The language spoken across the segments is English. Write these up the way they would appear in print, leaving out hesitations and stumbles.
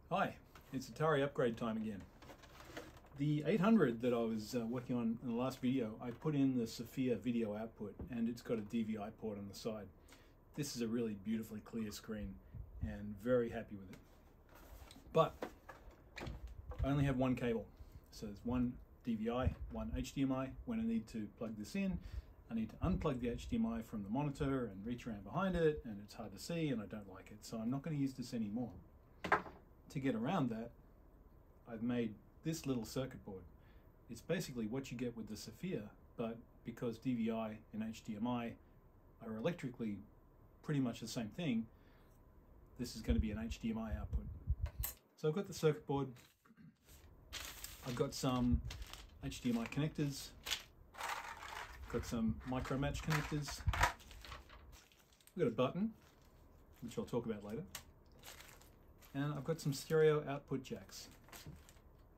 Hi, it's Atari upgrade time again. The 800 that I was working on in the last video, I put in the Sophia video output and it's got a DVI port on the side. This is a really beautifully clear screen and very happy with it. But I only have one cable. So there's one DVI, one HDMI. When I need to plug this in, I need to unplug the HDMI from the monitor and reach around behind it, and it's hard to see and I don't like it. So I'm not going to use this anymore. To get around that, I've made this little circuit board. It's basically what you get with the Sophia, but because DVI and HDMI are electrically pretty much the same thing, this is going to be an HDMI output. So I've got the circuit board, I've got some HDMI connectors, got some micro match connectors, I've got a button, which I'll talk about later, and I've got some stereo output jacks.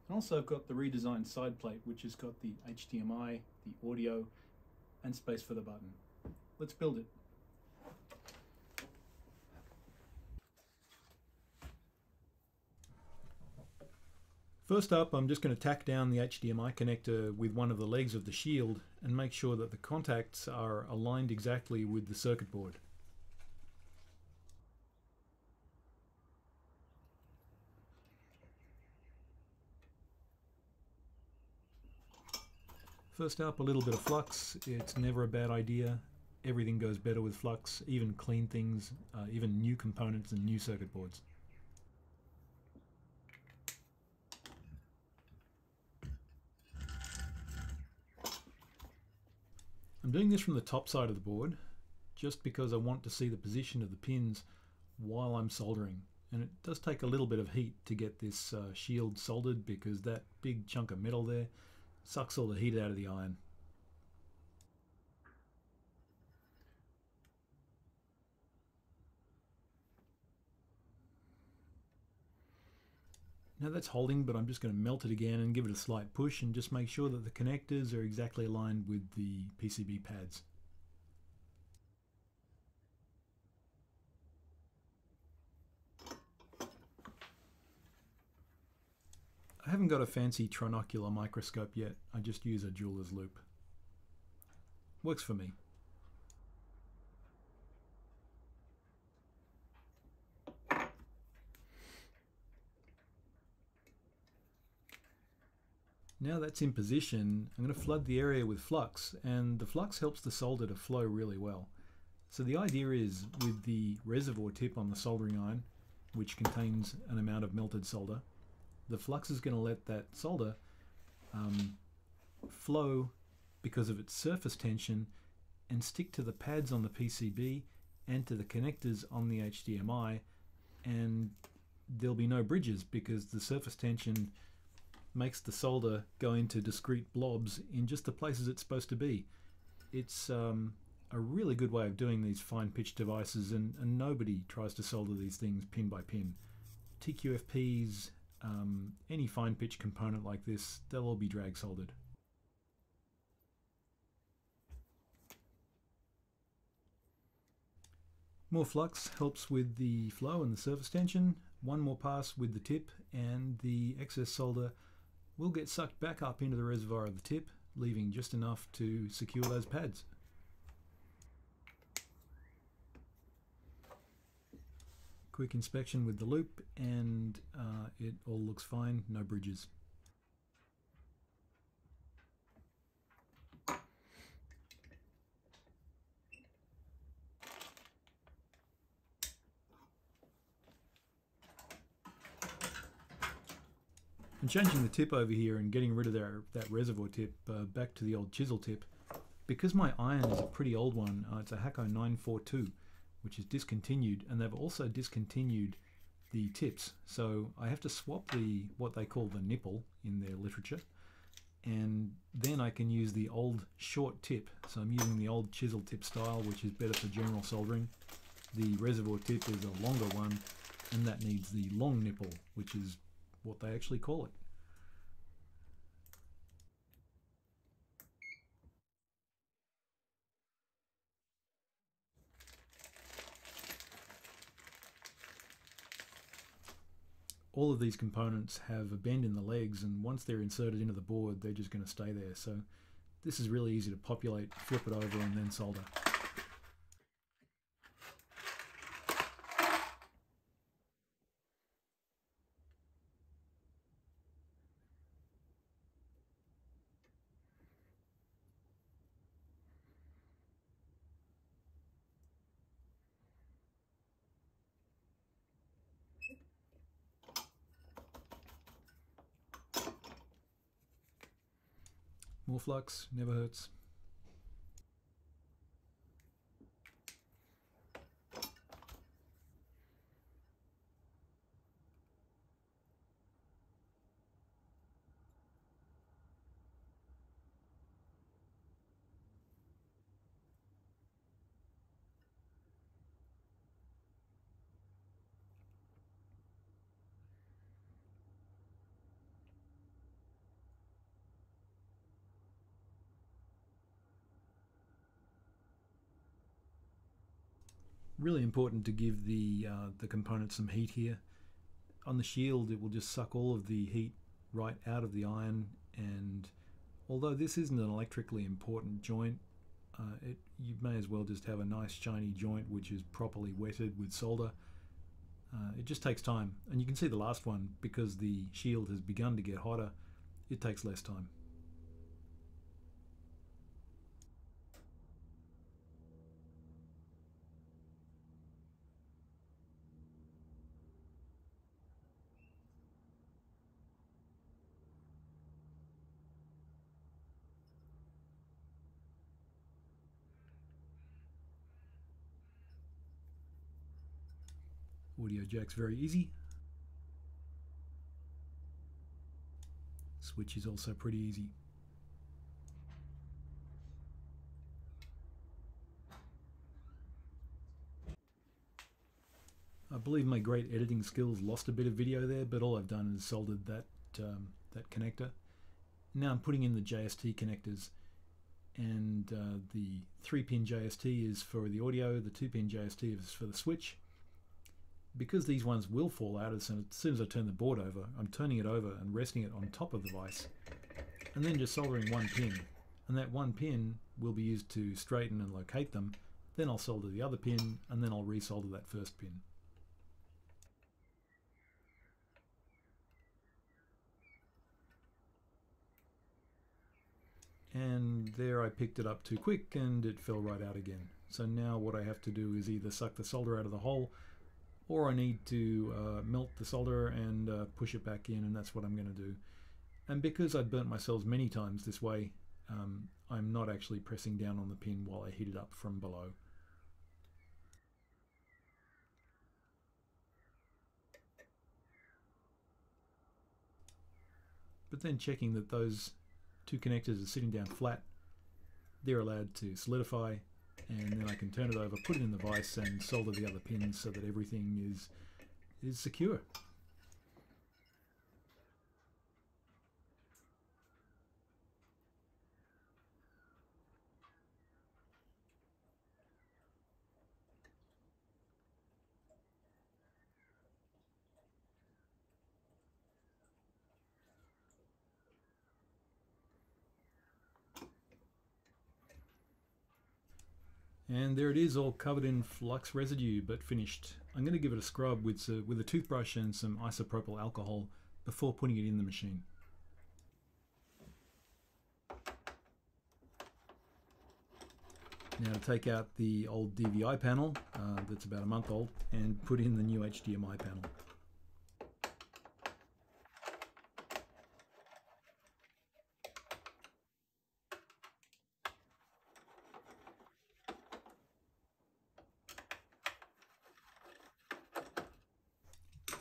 And also I've got the redesigned side plate, which has got the HDMI, the audio, and space for the button. Let's build it. First up, I'm just going to tack down the HDMI connector with one of the legs of the shield and make sure that the contacts are aligned exactly with the circuit board. First up, a little bit of flux. It's never a bad idea. Everything goes better with flux, even clean things, even new components and new circuit boards. I'm doing this from the top side of the board just because I want to see the position of the pins while I'm soldering. And it does take a little bit of heat to get this shield soldered, because that big chunk of metal there sucks all the heat out of the iron. Now that's holding, but I'm just going to melt it again and give it a slight push and just make sure that the connectors are exactly aligned with the PCB pads. I haven't got a fancy trinocular microscope yet. I just use a jeweler's loupe. Works for me. Now that's in position, I'm going to flood the area with flux, and the flux helps the solder to flow really well. So the idea is, with the reservoir tip on the soldering iron, which contains an amount of melted solder, the flux is going to let that solder flow because of its surface tension and stick to the pads on the PCB and to the connectors on the HDMI, and there'll be no bridges because the surface tension makes the solder go into discrete blobs in just the places it's supposed to be. It's a really good way of doing these fine pitch devices, and nobody tries to solder these things pin by pin. TQFPs, any fine pitch component like this, they'll all be drag soldered. More flux helps with the flow and the surface tension. One more pass with the tip and the excess solder will get sucked back up into the reservoir of the tip, leaving just enough to secure those pads. Quick inspection with the loupe, and it all looks fine, no bridges. I'm changing the tip over here and getting rid of that reservoir tip back to the old chisel tip. Because my iron is a pretty old one, it's a Hakko 942, which is discontinued, and they've also discontinued the tips. So I have to swap what they call the nipple in their literature, and then I can use the old short tip. So I'm using the old chisel tip style, which is better for general soldering. The reservoir tip is a longer one, and that needs the long nipple, which is what they actually call it. all of these components have a bend in the legs, and once they're inserted into the board, they're just going to stay there. So this is really easy to populate, flip it over, and then solder. More flux, never hurts. Really important to give the component some heat here. On the shield, it will just suck all of the heat right out of the iron, and although this isn't an electrically important joint, you may as well just have a nice shiny joint which is properly wetted with solder. It just takes time, and you can see the last one, because the shield has begun to get hotter, it takes less time. Audio jack's very easy. Switch is also pretty easy. I believe my great editing skills lost a bit of video there, but all I've done is soldered that connector. Now I'm putting in the JST connectors, and the 3-pin JST is for the audio, the 2-pin JST is for the switch. Because these ones will fall out as soon as I turn the board over, I'm turning it over and resting it on top of the vise, and then just soldering one pin, and that one pin will be used to straighten and locate them. Then I'll solder the other pin, and then I'll resolder that first pin. And there, I picked it up too quick and it fell right out again. So now what I have to do is either suck the solder out of the hole, or I need to melt the solder and push it back in, and that's what I'm going to do. And because I've burnt myself many times this way, I'm not actually pressing down on the pin while I heat it up from below. But then checking that those two connectors are sitting down flat, they're allowed to solidify, and then I can turn it over, put it in the vise, and solder the other pins so that everything is secure. And there it is, all covered in flux residue, but finished. I'm going to give it a scrub with a toothbrush and some isopropyl alcohol before putting it in the machine. Now to take out the old DVI panel that's about a month old and put in the new HDMI panel.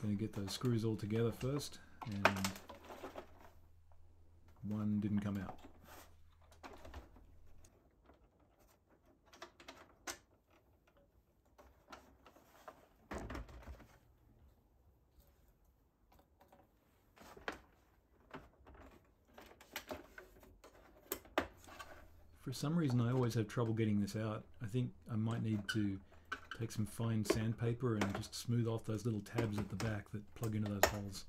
Going to get those screws all together first, and one didn't come out. For some reason I always have trouble getting this out. I think I might need to Take some fine sandpaper and just smooth off those little tabs at the back that plug into those holes.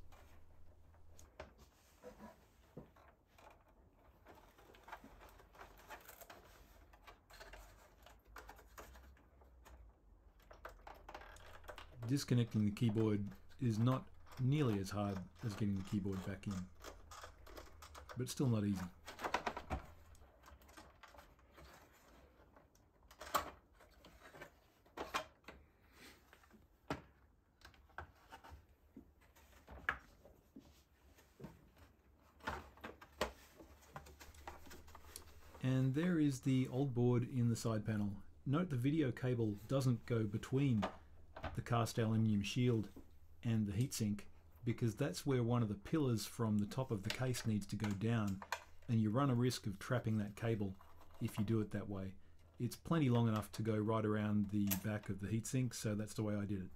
Disconnecting the keyboard is not nearly as hard as getting the keyboard back in, but still not easy. And there is the old board in the side panel. Note the video cable doesn't go between the cast aluminium shield and the heatsink, because that's where one of the pillars from the top of the case needs to go down, and you run a risk of trapping that cable if you do it that way. It's plenty long enough to go right around the back of the heatsink, so that's the way I did it.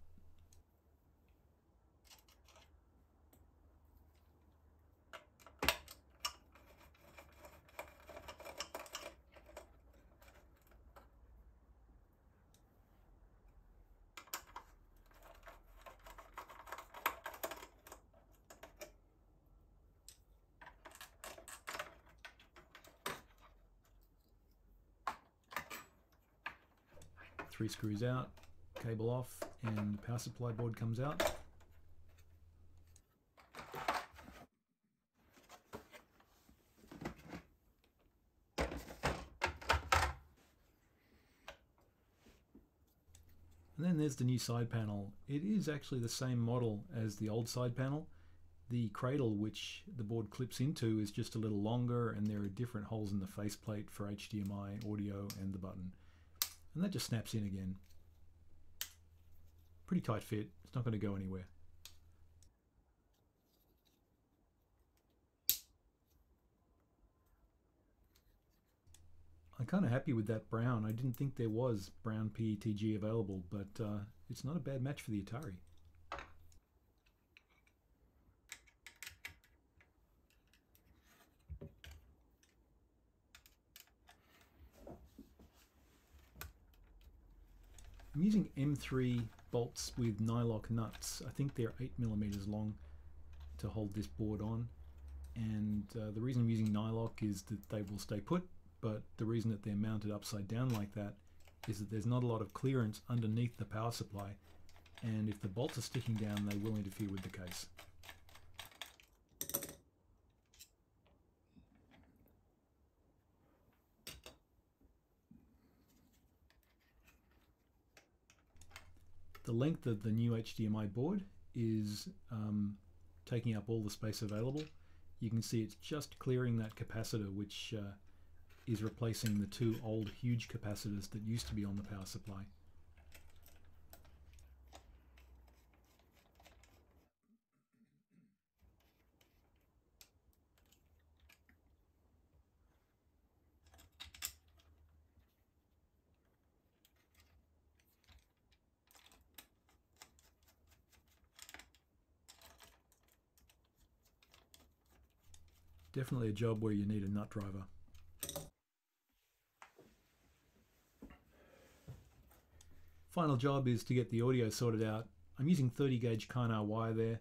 Three screws out, cable off, and the power supply board comes out. And then there's the new side panel. It is actually the same model as the old side panel. The cradle which the board clips into is just a little longer, and there are different holes in the faceplate for HDMI, audio, and the button. And that just snaps in again. Pretty tight fit, it's not going to go anywhere. I'm kind of happy with that brown. I didn't think there was brown PETG available, but it's not a bad match for the Atari. I'm using M3 bolts with nylock nuts. I think they're 8mm long to hold this board on, and the reason I'm using nylock is that they will stay put, but the reason that they're mounted upside down like that is that there's not a lot of clearance underneath the power supply, and if the bolts are sticking down they will interfere with the case. The length of the new HDMI board is taking up all the space available. You can see it's just clearing that capacitor, which is replacing the two old huge capacitors that used to be on the power supply. Definitely a job where you need a nut driver. Final job is to get the audio sorted out. I'm using 30 gauge Kynar wire there,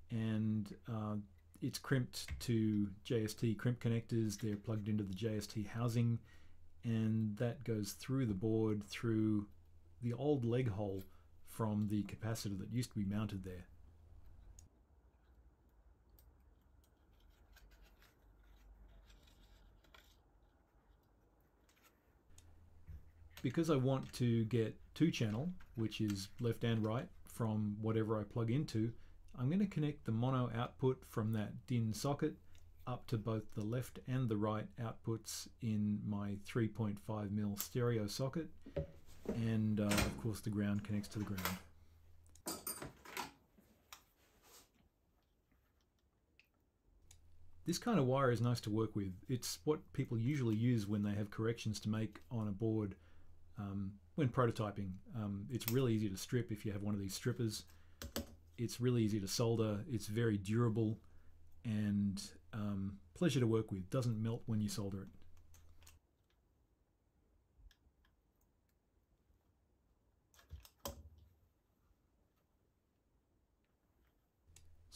and it's crimped to JST crimp connectors. They're plugged into the JST housing, and that goes through the board through the old leg hole from the capacitor that used to be mounted there. Because I want to get 2-channel, which is left and right, from whatever I plug into, I'm going to connect the mono output from that DIN socket up to both the left and the right outputs in my 3.5mm stereo socket, and of course the ground connects to the ground. This kind of wire is nice to work with. It's what people usually use when they have corrections to make on a board when prototyping. It's really easy to strip if you have one of these strippers. It's really easy to solder. It's very durable and pleasure to work with. Doesn't melt when you solder it.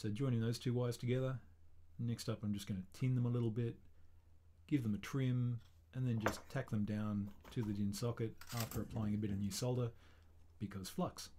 So joining those two wires together. Next up I'm just going to tin them a little bit, give them a trim, and then just tack them down to the DIN socket after applying a bit of new solder, because flux.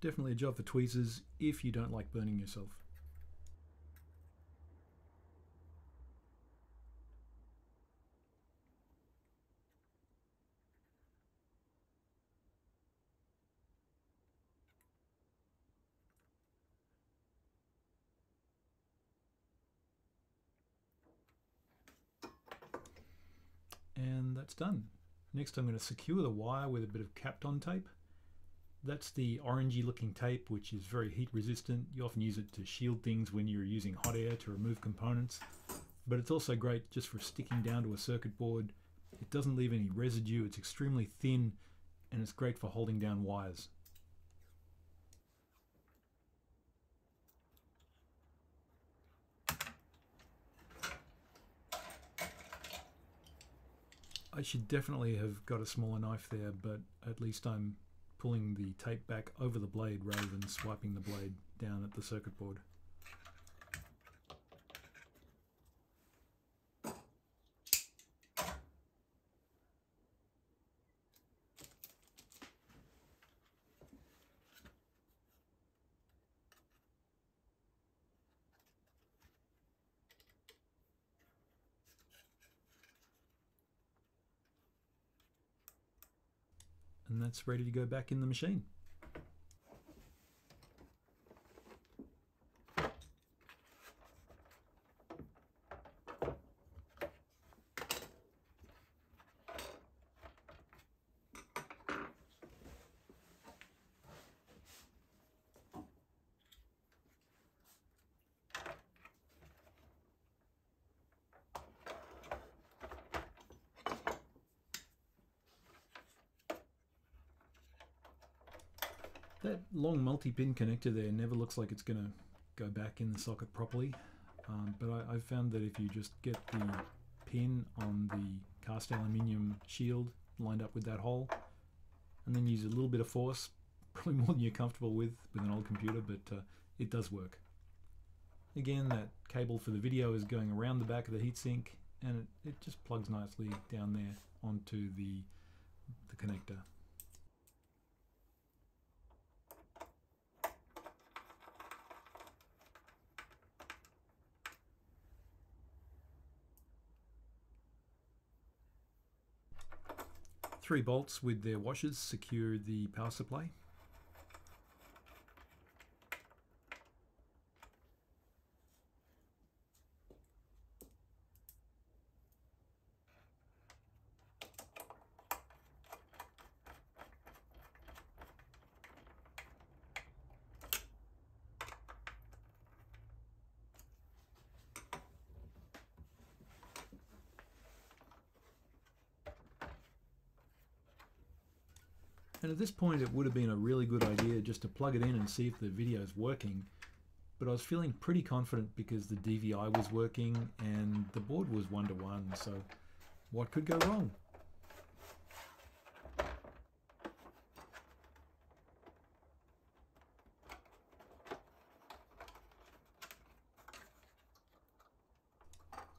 Definitely a job for tweezers if you don't like burning yourself. And that's done. Next I'm going to secure the wire with a bit of Kapton tape. That's the orangey looking tape, which is very heat resistant. You often use it to shield things when you're using hot air to remove components, but it's also great just for sticking down to a circuit board. It doesn't leave any residue, it's extremely thin, and it's great for holding down wires. I should definitely have got a smaller knife there, but at least I'm pulling the tape back over the blade rather than swiping the blade down at the circuit board. And that's ready to go back in the machine. That long multi-pin connector there never looks like it's going to go back in the socket properly, but I've found that if you just get the pin on the cast aluminium shield lined up with that hole, and then use a little bit of force, probably more than you're comfortable with an old computer, but it does work. Again, that cable for the video is going around the back of the heatsink, and it just plugs nicely down there onto the connector. Three bolts with their washers secure the power supply. And at this point it would have been a really good idea just to plug it in and see if the video is working, but I was feeling pretty confident because the DVI was working and the board was 1:1, so what could go wrong?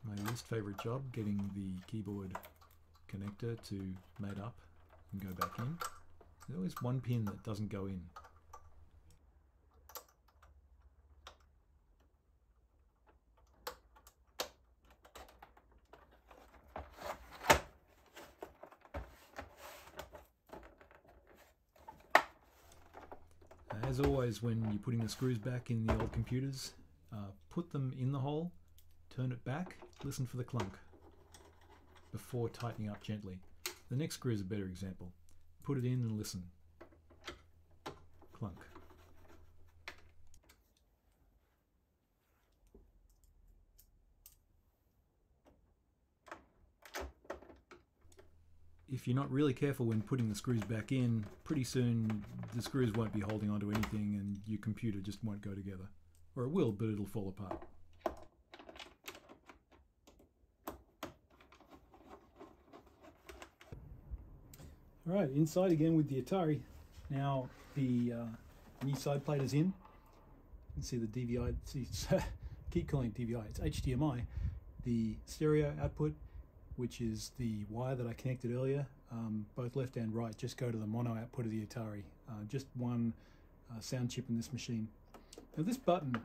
My least favorite job, getting the keyboard connector to mate up and go back in. There's always one pin that doesn't go in. As always, when you're putting the screws back in the old computers, put them in the hole Turn it back, listen for the clunk before tightening up gently. The next screw is a better example. Put it in and listen. Clunk. If you're not really careful when putting the screws back in, pretty soon the screws won't be holding onto anything and your computer just won't go together. Or it will, but it'll fall apart. Alright, inside again with the Atari. Now the new side plate is in. You can see the DVI, keep calling it DVI, it's HDMI. The stereo output, which is the wire that I connected earlier, both left and right, just go to the mono output of the Atari. Just one sound chip in this machine. Now this button,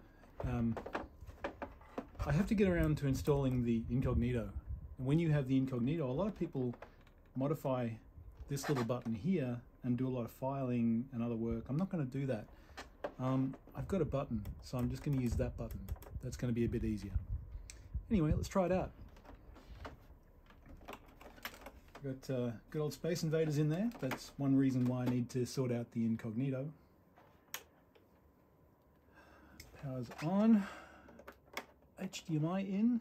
I have to get around to installing the incognito. And when you have the incognito, a lot of people modify this little button here and do a lot of filing and other work. I'm not going to do that. I've got a button, so I'm just going to use that button. That's going to be a bit easier. Anyway, let's try it out. Got good old Space Invaders in there. That's one reason why I need to sort out the incognito. Power's on. HDMI in.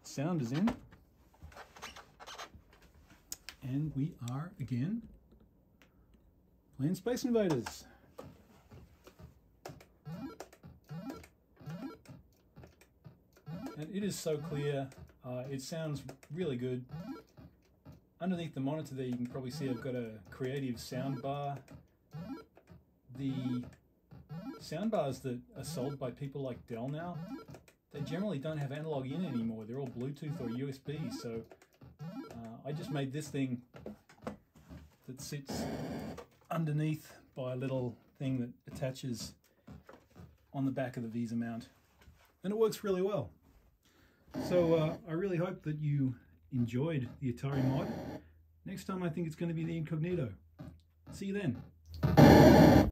Sound is in. And we are, again, playing Space Invaders. And it is so clear. It sounds really good. Underneath the monitor there, you can probably see I've got a creative sound bar. The sound bars that are sold by people like Dell now, they generally don't have analog in anymore. They're all Bluetooth or USB, so I just made this thing that sits underneath by a little thing that attaches on the back of the Visa mount, and it works really well. So I really hope that you enjoyed the Atari mod. Next time I think it's going to be the incognito. See you then.